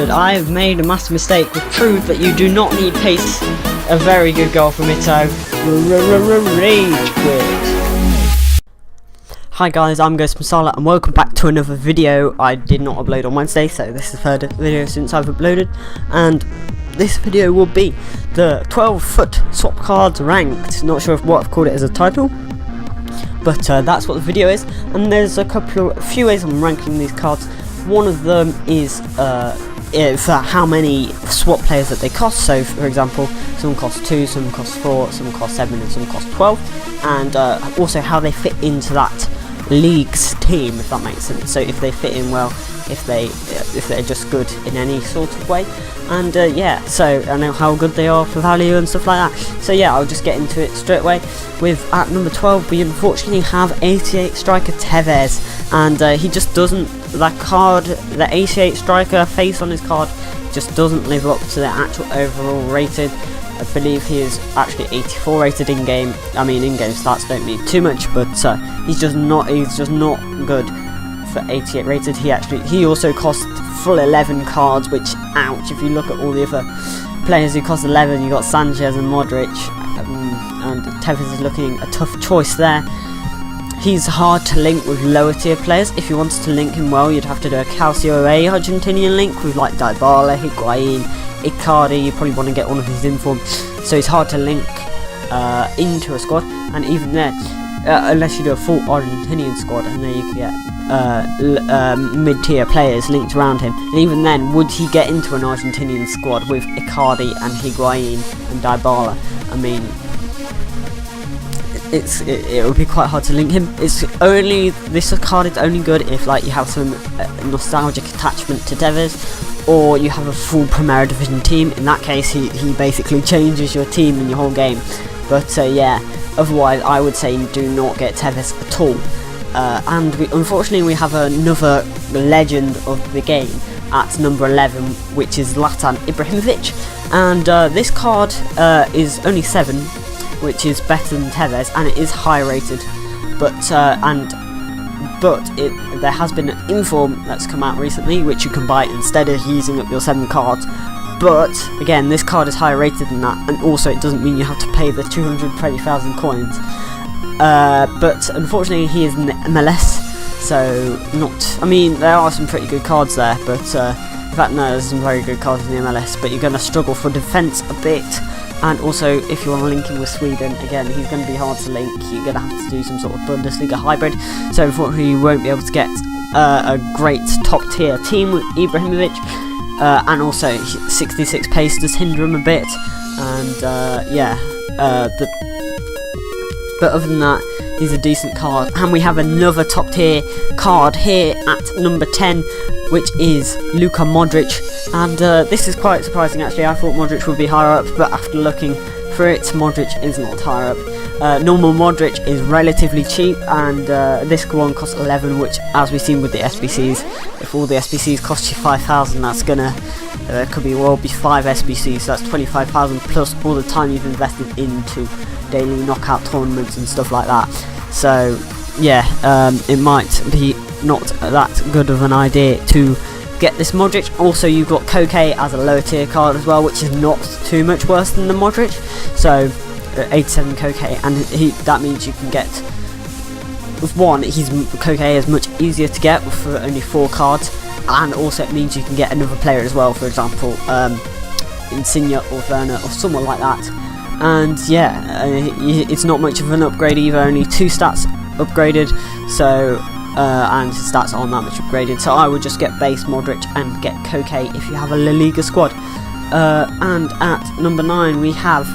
United. I have made a massive mistake. We've proved that you do not need pace. A very good goal from Ito. Rage quit. Hi guys, I'm Cazorla and welcome back to another video. I did not upload on Wednesday, so this is the third video since I've uploaded, and this video will be the 12 FUT Swap cards ranked. Not sure what I've called it as a title, but that's what the video is. And there's a few ways I'm ranking these cards. One of them is for how many swap players that they cost. So for example, some cost 2, some cost 4, some cost 7 and some cost 12, and also how they fit into that league's team, if that makes sense. So if they fit in well, if they're just good in any sort of way, and yeah, so I know how good they are for value and stuff like that. So yeah, I'll just get into it straight away. With at number 12, we unfortunately have 88 striker Tevez, and he just doesn't, that card, the 88 striker face on his card just doesn't live up to the actual overall rated. I believe he is actually 84 rated in game. I mean, in game stats don't mean too much, but he's just not good for 88 rated. He also cost full 11 cards, which, ouch, if you look at all the other players who cost 11, you got Sanchez and Modric, and Tevez is looking a tough choice there. He's hard to link with lower tier players. If you wanted to link him well, you'd have to do a Cazorla Argentinian link with like Dybala, Higuain, Icardi. You probably want to get one of his inform, so it's hard to link into a squad. And even then, unless you do a full Argentinian squad, and then you can get mid-tier players linked around him. And even then, would he get into an Argentinian squad with Icardi and Higuain and Dybala? I mean, it would be quite hard to link him. This card is only good if like you have some nostalgic attachment to Tevez, or you have a full Primera Division team. In that case, he basically changes your team and your whole game. But yeah, otherwise I would say do not get Tevez at all. And unfortunately we have another legend of the game at number 11, which is Zlatan Ibrahimovic, and this card is only 7, which is better than Tevez, and it is high rated, but there has been an inform that's come out recently which you can buy instead of using up your 7 cards. But again, this card is higher rated than that, and also it doesn't mean you have to pay the 220,000 coins. But unfortunately he is in the MLS, so not, I mean, there are some pretty good cards there, but in fact no, there's some very good cards in the MLS, but you're going to struggle for defence a bit. And also, if you want to link him with Sweden, again, he's going to be hard to link. You're going to have to do some sort of Bundesliga hybrid. So unfortunately, you won't be able to get a great top-tier team with Ibrahimovic. And also, 66 pace does hinder him a bit. And yeah, but other than that, he's a decent card. And we have another top-tier card here at number 10, which is Luka Modric. And this is quite surprising actually. I thought Modric would be higher up, but after looking for it, Modric is not higher up. Normal Modric is relatively cheap, and this one costs 11, which, as we've seen with the SBCs, if all the SBCs cost you 5,000, that's gonna could be 5 SBCs, so that's 25,000 plus all the time you've invested into daily knockout tournaments and stuff like that. So yeah, it might be not that good of an idea to get this Modric. Also, you've got Koke as a lower tier card as well, which is not too much worse than the Modric. So 87 Koke, and that means you can get, with one, Koke is much easier to get for only 4 cards, and also it means you can get another player as well, for example Insigne or Werner or someone like that. And yeah, it's not much of an upgrade either, only 2 stats upgraded, so and his stats aren't that much upgraded, so I would just get base Modric and get Koke if you have a La Liga squad. And at number 9 we have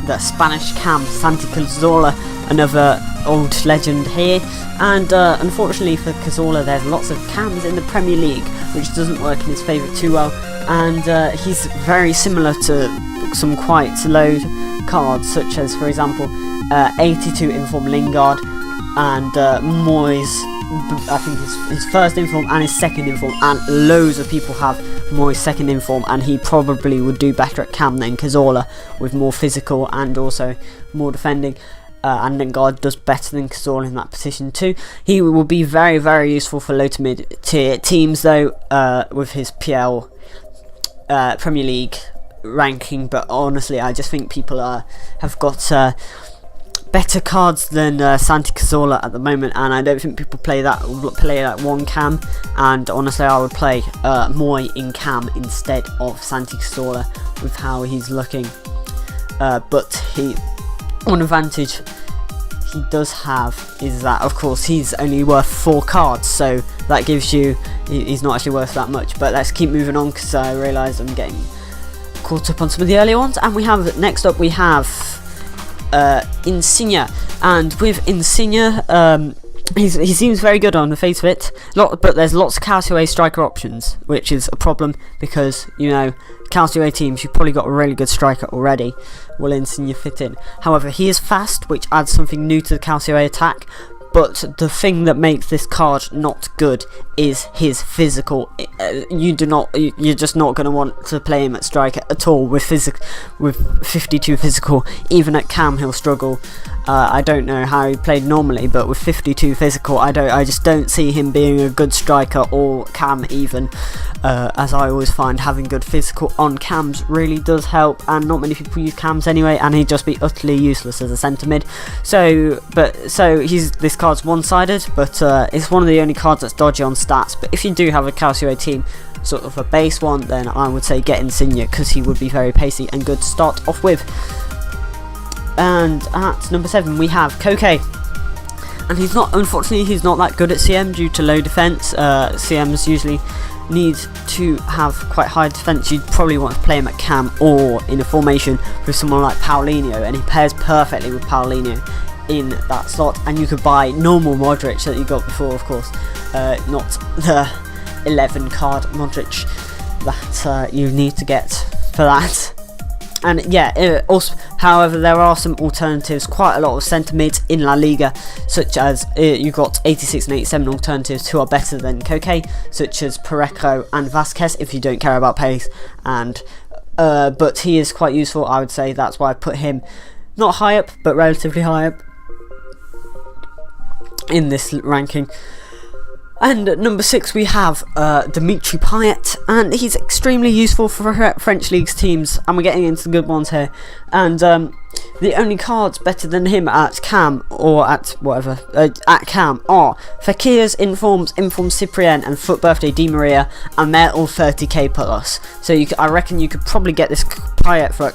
the Spanish cam Santi Cazorla, another old legend here. And unfortunately for Cazorla, there's lots of cams in the Premier League, which doesn't work in his favour too well, and he's very similar to some quite low cards, such as, for example, 82 Inform Lingard, and Moyes. I think his first inform and his second inform, and loads of people have Moyes' second inform, and he probably would do better at cam than Cazorla, with more physical and also more defending. And Lingard does better than Cazorla in that position too. He will be very, very useful for low to mid tier teams though, with his PL Premier League ranking, but honestly I just think people have got better cards than Santi Cazorla at the moment, and I don't think people play that one cam, and honestly I would play Moy in cam instead of Santi Cazorla with how he's looking. But one advantage he does have is that of course he's only worth 4 cards, so that gives you, he's not actually worth that much. But let's keep moving on because I realise I'm getting caught up on some of the earlier ones. And we have, next up we have Insigne, and with Insigne he seems very good on the face of it, but there's lots of Calcio striker options, which is a problem because, you know, Calcio teams, you've probably got a really good striker already. Will Insigne fit in? However, he is fast, which adds something new to the Calcio attack. But the thing that makes this card not good is his physical. You're just not going to want to play him at striker at all with 52 physical. Even at cam he'll struggle. I don't know how he played normally, but with 52 physical, I just don't see him being a good striker or cam even. As I always find having good physical on cams really does help, and not many people use cams anyway, and he'd just be utterly useless as a centre mid. So this card's one-sided, but it's one of the only cards that's dodgy on stats. But if you do have a Calcio team, sort of a base one, then I would say get Insigne because he would be very pacey and good to start off with. And at number 7 we have Koke, and unfortunately he's not that good at CM due to low defence. CMs usually need to have quite high defence. You'd probably want to play him at cam or in a formation with someone like Paulinho, and he pairs perfectly with Paulinho in that slot. And you could buy normal Modric that you got before, of course, not the 11 card Modric that you need to get for that. And yeah, also, however, there are some alternatives, quite a lot of centre mids in La Liga, such as you've got 86 and 87 alternatives who are better than Koke, such as Parejo and Vasquez if you don't care about pace. And but he is quite useful, I would say. That's why I put him not high up, but relatively high up in this ranking. And at number 6 we have Dimitri Pyatt, and he's extremely useful for French leagues teams, and we're getting into the good ones here. And the only cards better than him at cam or at whatever at cam are Fekir's Informed Cyprien and FUT Birthday Di Maria, and they're all 30k plus. So I reckon you could probably get this Pyatt for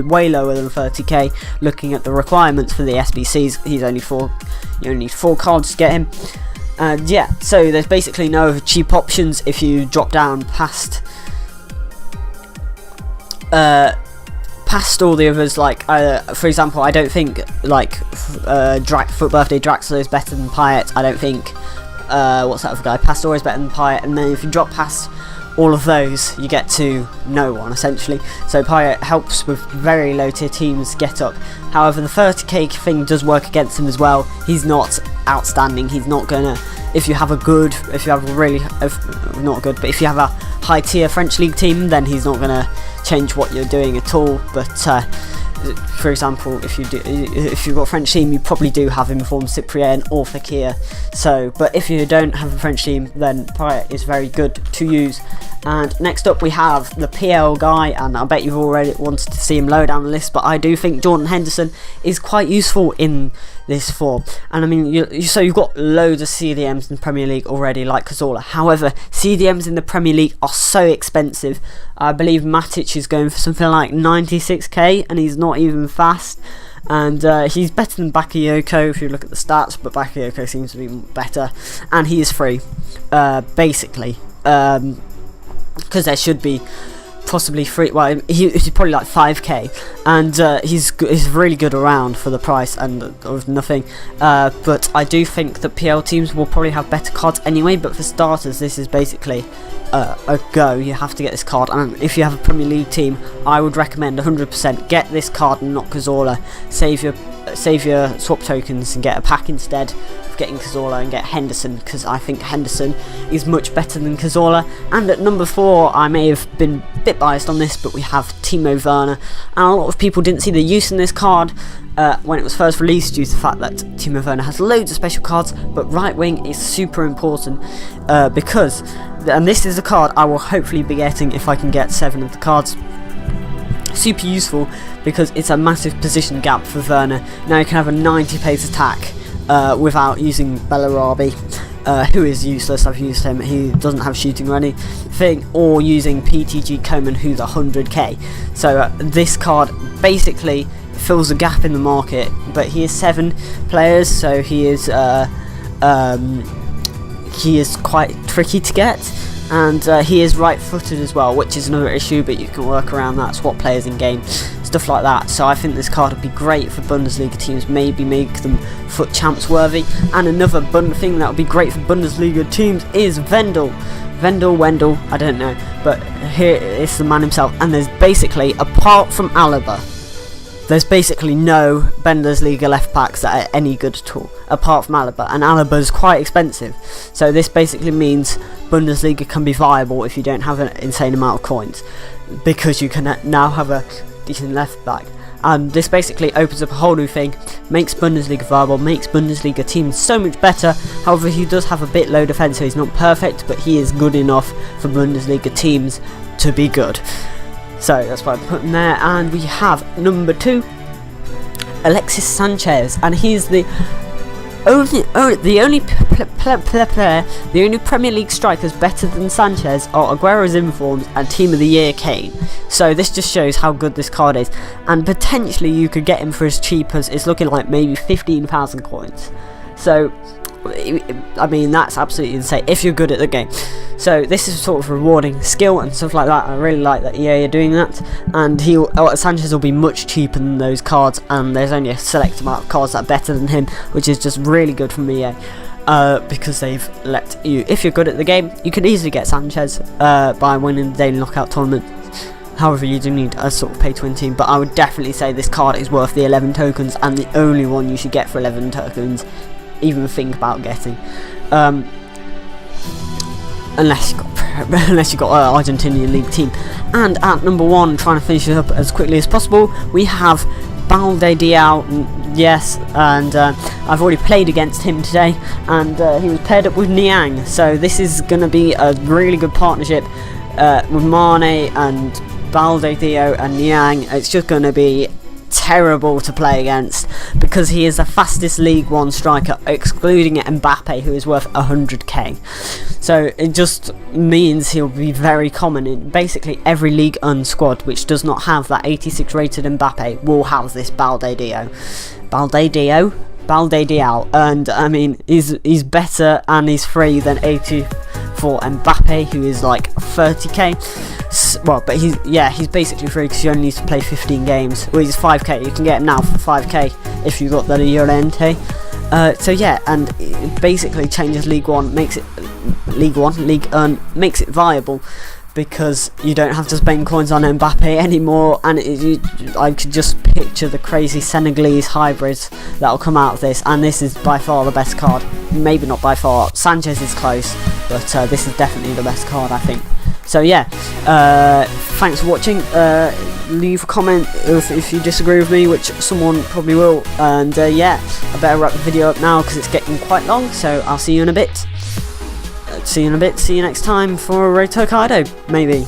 way lower than 30k. Looking at the requirements for the SBCs, you only need 4 cards to get him. And yeah, so there's basically no other cheap options if you drop down past all the others. Like for example, I don't think like FUT Birthday Draxler is better than Pyatt. I don't think what's that other guy, Pastore, is better than Pyatt. And then if you drop past all of those, you get to no one essentially. So Pyatt helps with very low tier teams get up. However, the 30k thing does work against him as well. He's not outstanding. He's not gonna, if you have a high tier French league team, then he's not gonna change what you're doing at all. But for example, if you've got a French team, you probably do have Informed Cyprien or Fekir. So, but if you don't have a French team, then Pyatt is very good to use. And next up we have the PL guy, and I bet you've already wanted to see him lower down the list, but I do think Jordan Henderson is quite useful in this form. And I mean, so you've got loads of CDMs in the Premier League already, like Cazorla. However, CDMs in the Premier League are so expensive. I believe Matic is going for something like 96k, and he's not even fast. And he's better than Bakayoko if you look at the stats, but Bakayoko seems to be better, and he is free, basically, because there should be possibly free. Well, he's probably like 5k, and he's really good around for the price and of nothing. But I do think that PL teams will probably have better cards anyway. But for starters, this is basically a go. You have to get this card, and if you have a Premier League team, I would recommend 100% get this card and not Cazorla. Save your swap tokens and get a pack instead of getting Cazorla, and get Henderson, because I think Henderson is much better than Cazorla. And at number 4, I may have been a bit biased on this, but we have Timo Werner, and a lot of people didn't see the use in this card when it was first released, due to the fact that Timo Werner has loads of special cards, but right wing is super important because, and this is a card I will hopefully be getting if I can get 7 of the cards. Super useful because it's a massive position gap for Werner. Now you can have a 90 pace attack without using Bellarabi, who is useless. I've used him, he doesn't have shooting or anything, or using PTG Coman, who's 100k. So this card basically fills a gap in the market, but he is 7 players, so he is quite tricky to get. And he is right-footed as well, which is another issue, but you can work around that, swap players in game, stuff like that. So I think this card would be great for Bundesliga teams, maybe make them FUT champs worthy. And another thing that would be great for Bundesliga teams is Wendell, I don't know, but here is the man himself. And there's basically, apart from Alaba, there's basically no Bundesliga left backs that are any good at all, apart from Alaba, and Alaba is quite expensive. So this basically means Bundesliga can be viable if you don't have an insane amount of coins, because you can now have a decent left back. And this basically opens up a whole new thing, makes Bundesliga viable, makes Bundesliga teams so much better. However, he does have a bit low defence, so he's not perfect, but he is good enough for Bundesliga teams to be good. So that's what I put in there. And we have number 2, Alexis Sanchez, and he's the only Premier League strikers better than Sanchez are Aguero's informs and Team of the Year Kane. So this just shows how good this card is, and potentially you could get him for as cheap as, it's looking like maybe 15,000 coins. So I mean, that's absolutely insane if you're good at the game. So this is sort of rewarding skill and stuff like that. I really like that EA are doing that, and Sanchez will be much cheaper than those cards, and there's only a select amount of cards that are better than him, which is just really good from EA, because they've let you, if you're good at the game, you can easily get Sanchez by winning the daily knockout tournament. However, you do need a sort of pay to win team, but I would definitely say this card is worth the 11 tokens, and the only one you should get for 11 tokens, even think about getting, unless you got an Argentinian league team. And at number 1, trying to finish it up as quickly as possible, we have Balde Diao. Yes, and I've already played against him today, and he was paired up with Niang, so this is going to be a really good partnership with Mane and Balde Diao and Niang. It's just going to be terrible to play against, because he is the fastest League 1 striker, excluding Mbappe, who is worth 100k. So it just means he'll be very common in basically every League 1 squad which does not have that 86 rated Mbappe will have this Balde Diao, and I mean he's better and he's free than 84 Mbappe, who is like 30k. Well, but he's basically free because you only need to play 15 games. Well, he's 5k. You can get him now for 5k if you got the Llorente. So yeah, and it basically changes League 1, makes it makes it viable, because you don't have to spend coins on Mbappe anymore, and I could just picture the crazy Senegalese hybrids that'll come out of this, and this is by far the best card. Maybe not by far, Sanchez is close, but this is definitely the best card, I think. So yeah, thanks for watching. Leave a comment if you disagree with me, which someone probably will, and yeah, I better wrap the video up now because it's getting quite long, so I'll see you in a bit. See you next time for Road To Hokkaido, maybe.